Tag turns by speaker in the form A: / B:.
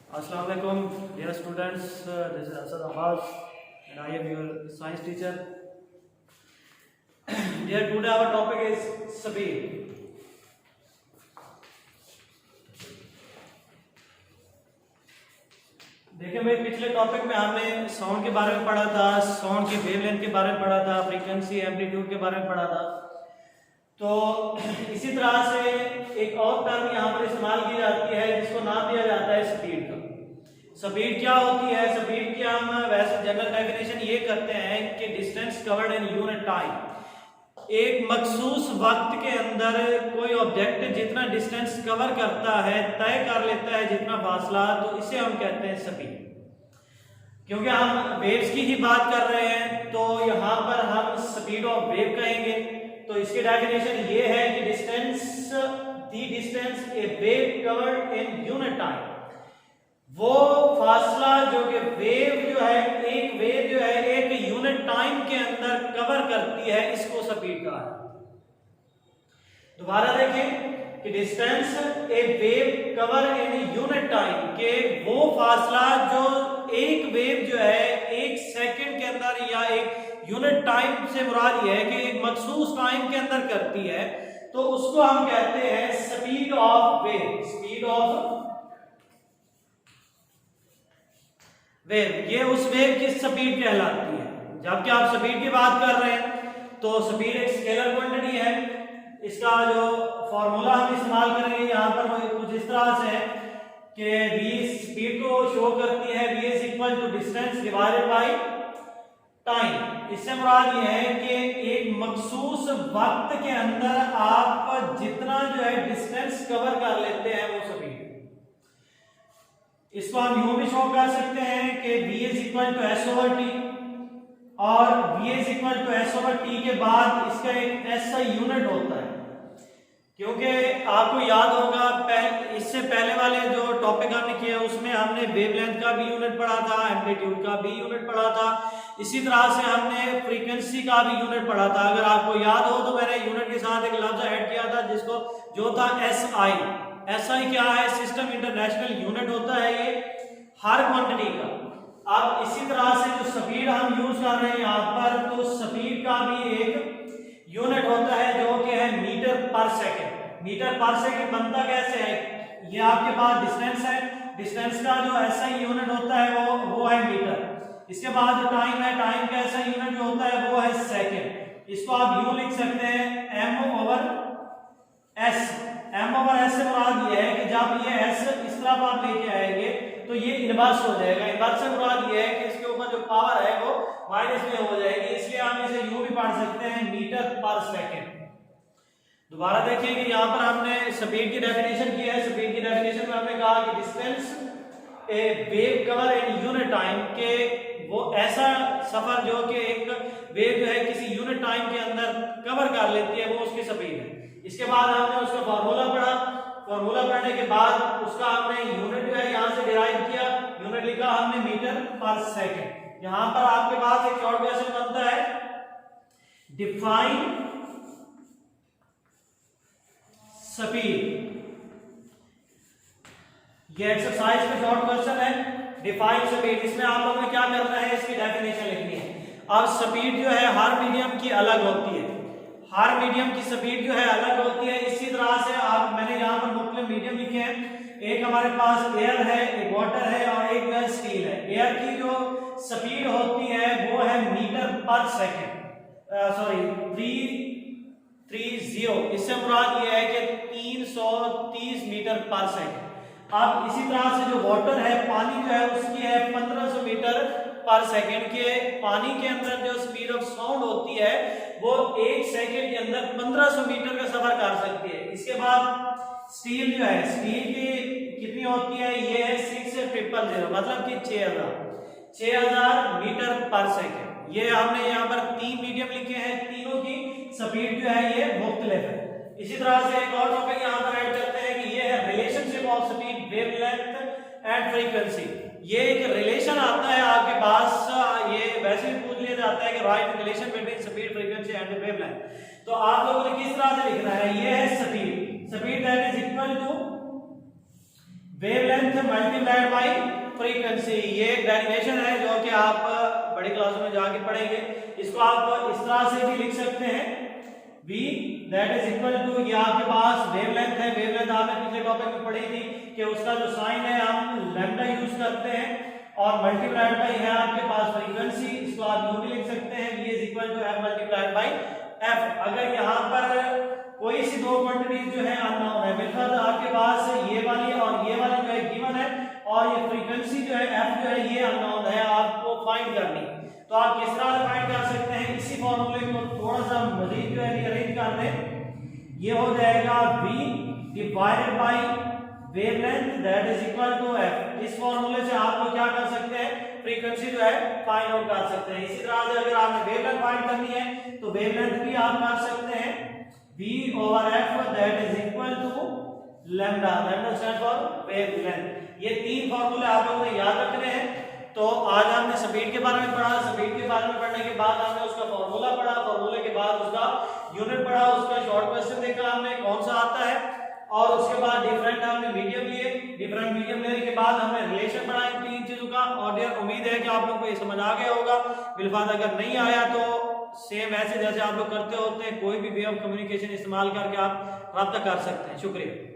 A: Assalamu alaikum, dear students. This is Asad Abbas, and I am your science teacher. Dear, today our topic is speed. देखिए भाई, पिछले topic में हमने sound के बारे में पढ़ा था, साउंड की वेवलेंथ के बारे में पढ़ा था, फ्रीक्वेंसी एम्पलीट्यूड के बारे में पढ़ा था। तो इसी तरह से एक और टर्म यहाँ पर इस्तेमाल की जाती है जिसको नाम दिया जाता है स्पीड का। स्पीड क्या होती है? स्पीड की हम वैसे जनरल डेफिनेशन ये करते हैं कि distance covered in unit time. एक मखसूस वक्त के अंदर कोई ऑब्जेक्ट जितना डिस्टेंस कवर करता है, तय कर लेता है जितना फासला, तो इसे हम कहते हैं स्पीड। क्योंकि हम वेव्स की ही बात कर रहे हैं तो यहाँ पर हम स्पीड ऑफ वेव कहेंगे। तो इसकी डेफिनेशन ये है कि distance A wave covered in unit time, वो फासला जो कि वेव जो है, एक वेव जो है एक यूनिट टाइम के अंदर कवर करती है, इसको स्पीड कहा है। दोबारा देखें कि distance A wave cover in unit time के वो फासला जो एक वेव जो है एक सेकंड के अंदर या एक यूनिट टाइम से मुराद ये है कि एक मखसूस टाइम के अंदर करती है, तो उसको हम कहते हैं speed of wave. Speed of wave, ये उस वेव की स्पीड कहलाती है। जबकि आप स्पीड की बात कर रहे हैं तो स्पीड एक स्केलर क्वांटिटी है। इसका जो फॉर्मूला हम इस्तेमाल करेंगे यहाँ पर कुछ इस तरह से है कि v स्पीड को शो करती है v is equal to distance divided by time. इससे मुराद ये है कि एक मखसूस वक्त के अंदर आप जितना जो है डिस्टेंस कवर कर लेते हैं वो स्पीड। इसको हम यूं भी शो कर सकते हैं कि v is equal to S over T, और v is equal to S over T के बाद इसका एक ऐसा यूनिट होता है। क्योंकि आपको याद होगा इससे पहले वाले जो टॉपिक हमने किए उसमें हमने वेवलेंथ का भी यूनिट पढ़ा था, एम्पलीट्यूड का भी यूनिट पढ़ा था, इसी तरह से हमने फ्रीक्वेंसी का भी यूनिट पढ़ा था। अगर आपको याद हो तो मैंने यूनिट के साथ एक लफ्ज ऐड किया था जिसको जो था SI। SI क्या है? सिस्टम इंटरनेशनल यूनिट होता है ये हर क्वांटिटी का। अब इसी तरह से जो स्पीड हम यूज कर रहे हैं यहाँ पर, तो स्पीड का भी एक यूनिट होता है जो कि है मीटर पर सेकंड। मीटर पर सेकंड बनता कैसे है? ये आपके पास डिस्टेंस है, डिस्टेंस का जो ऐसा यूनिट होता है वो है मीटर। इसके बाद जो टाइम है, टाइम का ऐसा यूनिट जो होता है वो है सेकंड। इसको आप यूं लिख सकते हैं m over s। m over s से मुराद ये है कि जब ये s इस तरफ आप लेके आएंगे तो ये इनवर्स हो जाएगा। इनवर्स से मुराद ये है कि इसके ऊपर जो पावर है वो माइनस में हो जाएगी, इसलिए हम इसे यूं भी पढ़ सकते हैं मीटर पर सेकंड। दोबारा देखिए कि यहाँ पर हमने स्पीड की डेफिनेशन की है। स्पीड की डेफिनेशन में हमने कहा कि distance A wave cover in unit time के वो ऐसा सफर जो कि एक वेव जो है किसी यूनिट टाइम के अंदर कवर कर लेती है, वो उसकी स्पीड है। इसके बाद हमने उसका फॉर्मूला पढ़ा। फॉर्मूला पढ़ने के बाद उसका हमने यूनिट जो है यहाँ से डिराइव किया, यूनिट लिखा हमने मीटर पर सेकंड। यहाँ पर आपके पास एक शॉर्ट क्वेश्चन बनता है, डिफाइन स्पीड। ये एक्सरसाइज का शॉर्ट क्वेश्चन है, डिफाइन स्पीड। इसमें आप लोगों ने क्या करना है, इसकी डेफिनेशन लिखनी है। अब स्पीड जो है हर मीडियम की अलग होती है, हर मीडियम की स्पीड जो है अलग होती है। इसी तरह से मैंने यहाँ पर मुख्तलिफ मीडियम लिखे हैं। एक हमारे पास एयर है, एक वाटर है और एक जो स्टील है। एयर की जो स्पीड होती है वो है मीटर पर सेकेंड, सॉरी 330। इससे मुराद ये है कि 330 मीटर पर सेकेंड। अब इसी तरह से जो वाटर है, पानी जो है उसकी है 1500 मीटर पर सेकेंड के। पानी के अंदर जो स्पीड ऑफ साउंड होती है वो एक सेकेंड के अंदर 1500 मीटर का सफर कर सकती है। इसके बाद स्टील जो है, स्टील की कितनी होती है? ये है 6,000, मतलब कि 6000 मीटर पर सेकेंड। ये हमने यहाँ पर 3 मीडियम लिखे हैं, तीनों की स्पीड जो है ये मुख्तलिफ है। इसी तरह से एक और टॉपिक यहाँ पर ऐड करते हैं कि ये है relationship of speed, wavelength and frequency. ये एक रिलेशन आता है आपके पास, ये वैसे भी पूछ लिया जाता है कि right relation between speed, frequency and wavelength. तो आप लोगों ने किस तरह से लिखना है? ये है speed, speed that is equal to wavelength multiplied by frequency. ये एक डेरिवेशन है जो कि आप बड़ी क्लासों में जाके पढ़ेंगे। इसको आप इस तरह से भी लिख सकते हैं, v that is equal to, ये आपके पास वेवलेंथ है। वेवलेंथ आपने पिछले टॉपिक में पढ़ी थी कि उसका जो साइन है हम लैम्डा यूज करते हैं, और मल्टीप्लाइड बाय है आपके पास फ्रीक्वेंसी। इसको आप यूं भी लिख सकते हैं, v is equal to f multiplied by f। अगर यहां पर कोई सी दो क्वांटिटीज जो है अननोन है, मिलकर आपके पास ये वाली और ये वाली जो है गिवन है, और ये फ्रीक्वेंसी जो है f जो है ये अननोन है, आपको फाइंड करनी। तो आप किस तरह से फाइंड कर सकते हैं, इसी फॉर्मूले को थोड़ा सा मजीद जो है रीअरेंज कर दें। ये हो जाएगा v divided by wavelength that is equal to f। इस फॉर्मूले से आप लोग क्या कर सकते हैं, फ्रीक्वेंसी जो है फाइंड आउट कर सकते हैं। इसी तरह से अगर आपने वेवलेंथ फाइंड करनी है तो वेवलेंथ भी आप कर सकते हैं, v over f that is equal to lambda. Lambda stand for wavelength. ये तीन फॉर्मूले आप लोगों ने याद रखने हैं। तो आज हमने स्पीड के बारे में पढ़ा। स्पीड के बारे में पढ़ने के बाद हमने उसका फॉर्मूला पढ़ा, फॉर्मूले के बाद उसका यूनिट पढ़ा, उसका शॉर्ट क्वेश्चन देखा हमने कौन सा आता है, और उसके बाद डिफरेंट हमने मीडियम लिए। डिफरेंट मीडियम लेने के बाद हमने रिलेशन पढ़ा इन तीन चीजों का। और डियर उम्मीद है कि आप लोगों को ये समझ आ गया होगा। बिलफात अगर नहीं आया तो सेम ऐसे जैसे आप लोग करते होते हैं, कोई भी वे ऑफ कम्युनिकेशन इस्तेमाल करके आप रब्ता कर सकते हैं। शुक्रिया।